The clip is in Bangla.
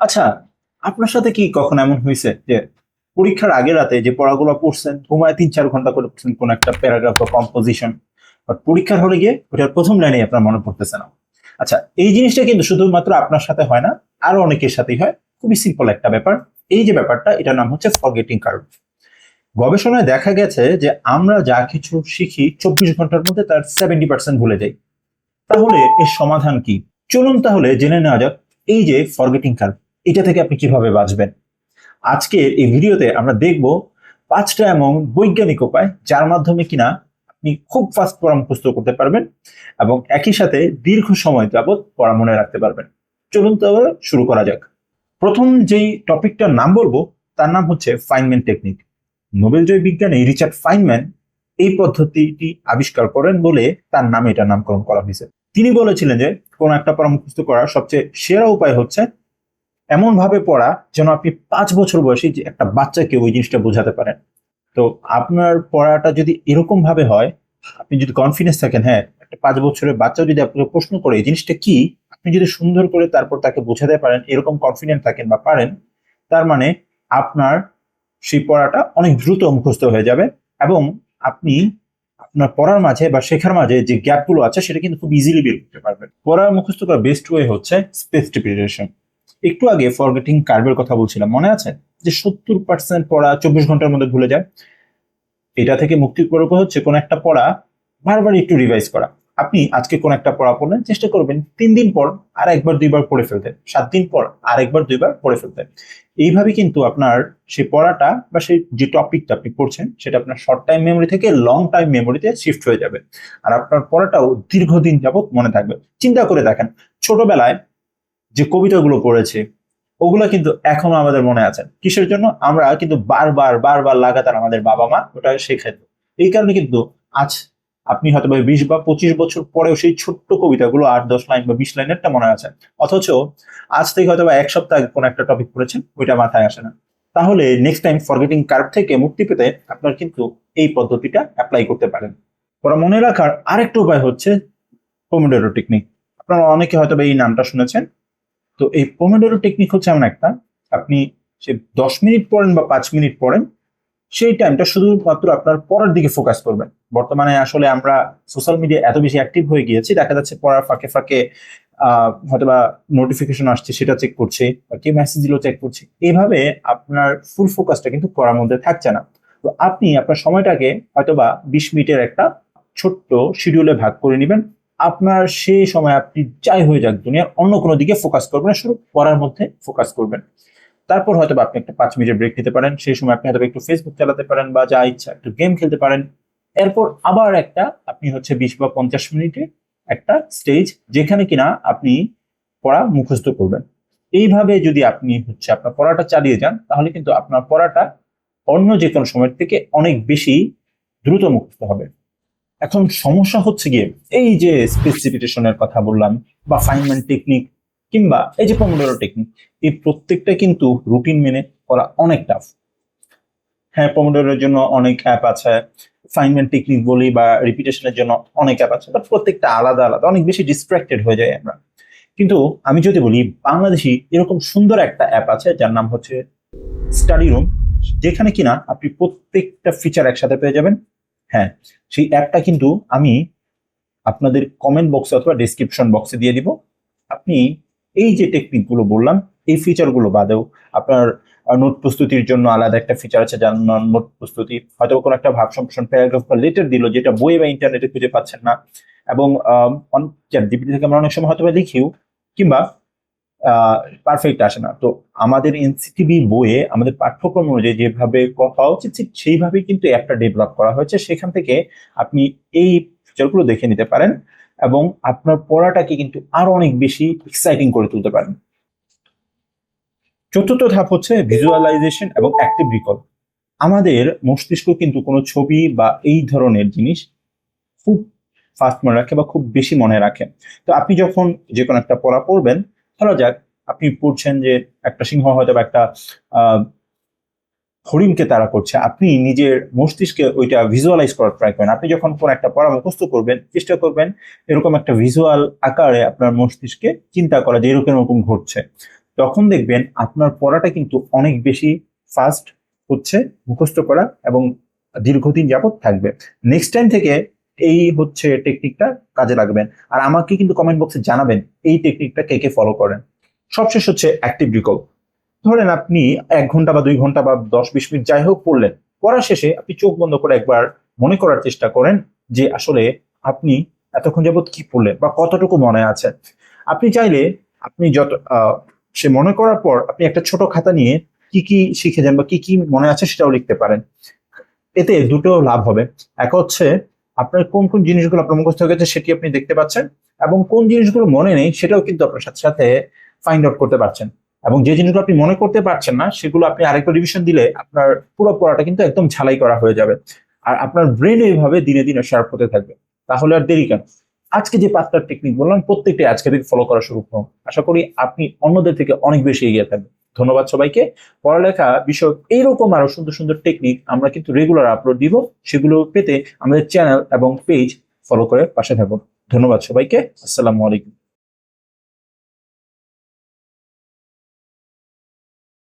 আচ্ছা, আপনার সাথে কি কখনো এমন হয়েছে যে পরীক্ষার আগে রাতে যে পড়াগুলো পড়ছেন, ঘুমায় 3-4 ঘন্টা করে পড়ছেন কোন একটা প্যারাগ্রাফ বা কম্পোজিশন, বাট পরীক্ষার হলে গিয়ে ওটার প্রথম লাইনে আপনার মনে পড়তেছে না? আচ্ছা, এই জিনিসটা কিন্তু শুধুমাত্র আপনার সাথে হয় না, আরো অনেকের সাথেই হয়। খুবই সিম্পল একটা ব্যাপার। এই যে ব্যাপারটা, এটার নাম হচ্ছে ফরগেটিং কার্ভ। গবেষণায় দেখা গেছে যে আমরা যা কিছু শিখি 24 ঘন্টার মধ্যে তার 70% ভুলে যাই। তাহলে এর সমাধান কি? চলুন তাহলে জেনে নেওয়া যাক এই যে ফরগেটিং কার্ভ, এটা থেকে আপনি কিভাবে বাঁচবেন। আজকে এই ভিডিওতে আমরা দেখব 5টা এমন বৈজ্ঞানিক উপায় যার মাধ্যমে কিনা আপনি খুব ফাস্ট পড়া মুখস্থ করতে পারবেন এবং একই সাথে দীর্ঘ সময় যাবত পড়া মনে রাখতে পারবেন। চলুন তাহলে শুরু করা যাক। প্রথম যেই টপিকটার নাম বলবো তার নাম হচ্ছে ফাইনম্যান টেকনিক। নোবেলজয়ী বিজ্ঞানী রিচার্ড ফাইনম্যান এই পদ্ধতিটি আবিষ্কার করেন বলে তার নামে এটা নামকরণ করা হয়েছে। তিনি বলেছিলেন যে কোন একটা পড়া মুখস্থ করার সবচেয়ে সেরা উপায় হচ্ছে এমন ভাবে পড়া যেন আপনি 5 বছর বয়সী যে একটা বাচ্চাকে ওই জিনিসটা বোঝাতে পারেন। তো আপনার পড়াটা যদি এরকম ভাবে হয়, আপনি যদি কনফিডেন্স থাকেন, হ্যাঁ, একটা 5 বছরের বাচ্চা যদি আপনাকে প্রশ্ন করে এই জিনিসটা কি, আপনি যদি সুন্দর করে তারপর তাকে বোঝাতে পারেন, এরকম কনফিডেন্ট থাকেন বা পারেন, তার মানে আপনার সেই পড়াটা অনেক দ্রুত মুখস্থ হয়ে যাবে এবং আপনি আপনার পড়ার মাঝে বা শেখার মাঝে যে গ্যাপগুলো আছে সেটা কিন্তু খুব ইজিলি বের করতে পারবেন। পড়ার মুখস্থ করার বেস্ট ওয়ে হচ্ছে স্পেস রিপিটেশন। একটু আগে ফরগেটিং কার্ভের কথা বলছিলাম, মনে আছে? যে 70% পড়া 24 ঘন্টার মধ্যে ভুলে যায়। এটা থেকে মুক্তির পর্ব হচ্ছে কোন একটা পড়া বারবার একটু রিভাইজ করা। আপনি আজকে কোন একটা পড়া পড়লেন, চেষ্টা করবেন 3 দিন পর আর একবার দুইবার পড়ে ফেলতে, 7 দিন পর আর একবার দুইবার পড়ে ফেলতে। এইভাবে কিন্তু আপনার সেই পড়াটা বা সেই যে টপিকটা আপনি পড়ছেন সেটা আপনার শর্ট টাইম মেমোরি থেকে লং টাইম মেমোরিতে শিফট হয়ে যাবে। আর আপনার পড়াটাও দীর্ঘদিন যাবত মনে থাকবে। চিন্তা করে দেখেন, ছোটবেলায় যে কবিতাগুলো পড়েছি ওগুলা কিন্তু এখনো আমাদের মনে আছে। কিসের জন্য? আমরা কিন্তু বারবার বারবার লাগাতার আমাদের বাবা মা ওটা শেখাতো। এই কারণে কিন্তু আজ আপনি হয়তো বা 20 বা 25 বছর পরেও সেই ছোট্ট কবিতাগুলো 8-10 লাইন বা 20 লাইনেরটা মনে আছে। অথচ আজ থেকে হয়তো বা 1 সপ্তাহ আগে কোন একটা টপিক পড়েছেন, ওইটা মাথায় আসে না। তাহলে নেক্সট টাইম ফরগেটিং কার্ভ থেকে মুক্তি পেতে আপনার কিন্তু এই পদ্ধতিটা অ্যাপ্লাই করতে পারেন। ওরা মনে রাখার আরেকটা উপায় হচ্ছে পোমোডোরো টেকনিক। আপনারা অনেকে হয়তো বা এই নামটা শুনেছেন। তো এই পোমোডোরো টেকনিক হচ্ছে এমন একটা, আপনি সে 10 মিনিট পড়েন বা 5 মিনিট পড়েন, সেই টাইমটা শুধুমাত্র আপনার পড়ার দিকে ফোকাস করবেন। বর্তমানে আসলে আমরা সোশ্যাল মিডিয়া এত বেশি অ্যাক্টিভ হয়ে গিয়েছি, দেখা যাচ্ছে পড়ার ফাঁকে ফাঁকে হয়তোবা নোটিফিকেশন আসছে সেটা চেক করছে, বা কেউ মেসেজ দিলেও চেক করছে। এইভাবে আপনার ফুল ফোকাসটা কিন্তু পড়ার মধ্যে থাকছে না। তো আপনি আপনার সময়টাকে হয়তোবা 20 মিনিটের একটা ছোট্ট শিডিউলে ভাগ করে নেবেন। আপনার সেই সময় আপনি যাই হয়ে যাক দুনিয়ার অন্য কোনো দিকে ফোকাস করবেন না, শুধু পড়ার মধ্যে ফোকাস করবেন। তারপর হয়তো আপনি একটা 5 মিনিটের ব্রেক নিতে পারেন, সেই সময় আপনি হয়তো একটু ফেসবুক চালাতে পারেন বা যা ইচ্ছা একটু গেম খেলতে পারেন। এরপর আবার একটা আপনি হচ্ছে 20 বা 50 মিনিটে একটা স্টেজ যেখানে কিনা আপনি পড়া মুখস্থ করবেন। এইভাবে যদি আপনি হচ্ছে আপনার পড়াটা চালিয়ে যান, তাহলে কিন্তু আপনার পড়াটা অন্য যে কোনো সময়ের থেকে অনেক বেশি দ্রুত মুখস্থ হবে। এখন সমস্যা হচ্ছে গিয়ে এই যে স্পেসিফিকেশনের কথা বললাম, বা ফাইনম্যান টেকনিক, কিংবা এই যে পোমোডোরো টেকনিক, এই প্রত্যেকটা কিন্তু রুটিন মেনে করা অনেক টাফ। হ্যাঁ, পোমোডোরোর জন্য অনেক অ্যাপ আছে, ফাইনম্যান টেকনিক বলি বা রিপিটেশনের জন্য অনেক অ্যাপ আছে, বাট প্রত্যেকটা আলাদা আলাদা, অনেক বেশি ডিস্ট্রাক্টেড হয়ে যায় আমরা। কিন্তু আমি যদি বলি, বাংলাদেশি এরকম সুন্দর একটা অ্যাপ আছে যার নাম হচ্ছে স্টাডি রুম, যেখানে কিনা আপনি প্রত্যেকটা ফিচার একসাথে পেয়ে যাবেন। হ্যাঁ, সেই অ্যাপটা কিন্তু আমি আপনাদের কমেন্ট বক্সে অথবা ডিসক্রিপশন বক্সে দিয়ে দিব। আপনি এই যে টেকনিক গুলো বললাম, এই ফিচার গুলো বাদেও আপনার নোট প্রস্তুতির জন্য আলাদা একটা ফিচার আছে যার নাম নোট প্রস্তুতি। হয়তো কোনো একটা ভাব সম্প্রসারণ প্যারাগ্রাফ বা লেটার দিল যেটা বই বা ইন্টারনেটে খুঁজে পাচ্ছেন না, এবং চ্যাট জিপিটি থেকে আমরা অনেক সময় হয়তো লিখিও, কিংবা পারফেক্ট আসে না। তো আমাদের এনসিটিবি বইয়ে আমাদের পাঠ্যক্রম অনুযায়ী যেভাবে হওয়া উচিত ঠিক সেইভাবেই কিন্তু অ্যাপটা ডেভেলপ করা হয়েছে। সেখান থেকে আপনি এই ফিচারগুলো দেখে নিতে পারেন এবং আপনার পড়াটাকে কিন্তু আরো অনেক বেশি এক্সাইটিং করে তুলতে পারেন। চতুর্থ ধাপ হচ্ছে ভিজুয়ালাইজেশন এবং অ্যাক্টিভ রিকল। আমাদের মস্তিষ্ক কিন্তু কোনো ছবি বা এই ধরনের জিনিস খুব ফাস্ট মনে রাখে বা খুব বেশি মনে রাখে। তো আপনি যখন যে কোনো একটা পড়া পড়বেন, ধরা যাক আপনি পড়ছেন যে একটা সিংহ হয়তো বা একটা আহ হরিণকে তাড়া করছে, আপনি নিজের মস্তিষ্কে ওইটা ভিজুয়ালাইজ করার ট্রাই করেন। আপনি যখন কোন একটা পড়া মুখস্থ করবেন, চেষ্টা করবেন এরকম একটা ভিজুয়াল আকারে আপনার মস্তিষ্কে চিন্তা করা যে এরকম এরকম ঘটছে। তখন দেখবেন আপনার পড়াটা কিন্তু অনেক বেশি ফাস্ট হচ্ছে, মুখস্থ করা এবং দীর্ঘদিন যাবত থাকবে। নেক্সট টাইম থেকে এই হচ্ছে টেকনিকটা কাজে লাগবেন। আর আমাকে কিন্তু কমেন্ট বক্সে জানাবেন এই টেকনিকটা কে কে ফলো করেন। সবশেষ হচ্ছে অ্যাক্টিভ রিকল। ধরেন আপনি 1 ঘন্টা বা 2 ঘন্টা বা 10-20 মিনিট যাই হোক পড়লেন, পড়ার শেষে আপনি চোখ বন্ধ করে একবার মনে করার চেষ্টা করেন যে আসলে আপনি এতক্ষণ যাবত কি পড়লেন বা কতটুকু মনে আছে। আপনি চাইলে আপনি যত সে মনে করার পর আপনি একটা ছোট খাতা নিয়ে কি কি শিখে যান বা কি কি মনে আছে সেটাও লিখতে পারেন। এতে দুটো লাভ হবে। এক হচ্ছে আপনার কোন কোন জিনিসগুলো আপনার মুখস্থ হয়ে গেছে সেটি আপনি দেখতে পাচ্ছেন, এবং কোন জিনিসগুলো মনে নেই সেটাও কিন্তু আপনার সাথে সাথে ফাইন্ড আউট করতে পারছেন। এবং যে জিনিসগুলো আপনি মনে করতে পারছেন না সেগুলো আপনি আরেকটা রিভিশন দিলে আপনার পুরো পড়াটা কিন্তু একদম ঝালাই করা হয়ে যাবে। আর আপনার ব্রেন এইভাবে দিনে দিনে শার্প হতে থাকবে। তাহলে আর দেরি কেন, আজকে যে 5টা টেকনিক বললাম প্রত্যেকটি আজকে থেকে ফলো করা শুরু করুন। আশা করি আপনি অন্যদের থেকে অনেক বেশি এগিয়ে থাকবেন। ধন্যবাদ সবাইকে। পড়ালেখা বিষয়ক এইরকম আরো সুন্দর সুন্দর টেকনিক আমরা কিন্তু রেগুলার আপলোড দিব। সেগুলো পেতে আমাদের চ্যানেল এবং পেজ ফলো করে পাশে থাকুন। ধন্যবাদ সবাইকে। আসসালামু আলাইকুম।